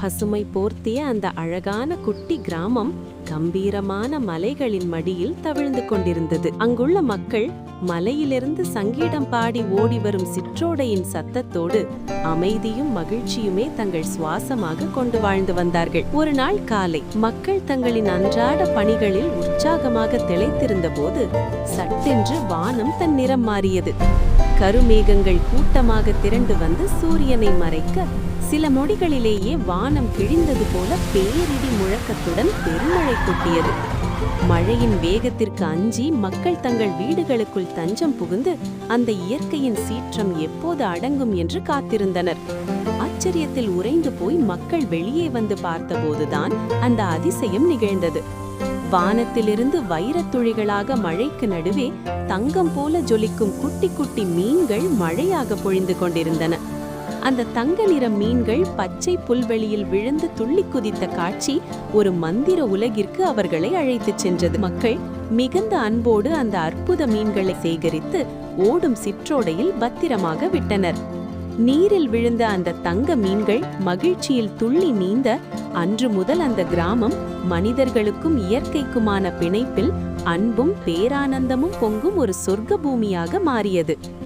பசுமை போர்த்திய அந்த அழகான குட்டி கிராமம் கம்பீரமான மலைகளின் மடியில் தவிழ்ந்து கொண்டிருந்தது. அங்குள்ள மக்கள் மலையிலிருந்து சங்கீதம் பாடி ஓடி வரும் சிற்றோடையின் சத்தத்தோடு அமைதியும் மகிழ்ச்சியுமே தங்கள் சுவாசமாக கொண்டு வாழ்ந்து வந்தார்கள். ஒரு நாள் காலை மக்கள் தங்களின் அன்றாட பணிகளில் உற்சாகமாக திளைத்திருந்த போது சட்டென்று வானம் தன் நிறம் மாறியது. கருமேகங்கள் கூட்டமாக திரண்டு வந்து சூரியனை மறைக்க சில நொடிகளிலேயே வானம் கிழிந்தது போல பேரிடி முழக்கத்துடன் பெருமழை கொட்டியது. மழையின் வேகத்திற்கு அஞ்சி மக்கள் தங்கள் வீடுகளுக்குள் தஞ்சம் புகுந்து அந்த இயற்கையின் சீற்றம் எப்போது அடங்கும் என்று காத்திருந்தனர். ஆச்சரியத்தில் உறைந்து போய் மக்கள் வெளியே வந்து பார்த்தபோதுதான் அந்த அதிசயம் நிகழ்ந்தது. வானத்திலிருந்து வைரத்துளிகளாக மழைக்கு நடுவே தங்கம் போல ஜொலிக்கும் குட்டி குட்டி மீன்கள் மழையாக பொழிந்து கொண்டிருந்தன. அந்த தங்க நிற மீன்கள் பச்சை புல்வெளியில் விழுந்து துள்ளி குதித்த காட்சி ஒரு மந்திர உலகிற்கு அவர்களை அழைத்துச் சென்றது. மக்கள் மிகுந்த அன்போடு அந்த அற்புத மீன்களை சேகரித்து ஓடும் சிற்றோடையில் பத்திரமாக விட்டனர். நீரில் விழுந்த அந்த தங்க மீன்கள் மகிழ்ச்சியில் துள்ளி நீந்த அன்று முதல் அந்த கிராமம் மனிதர்களுக்கும் இயற்கைக்குமான பிணைப்பில் அன்பும் பேரானந்தமும் பொங்கும் ஒரு சொர்க்க பூமியாக மாறியது.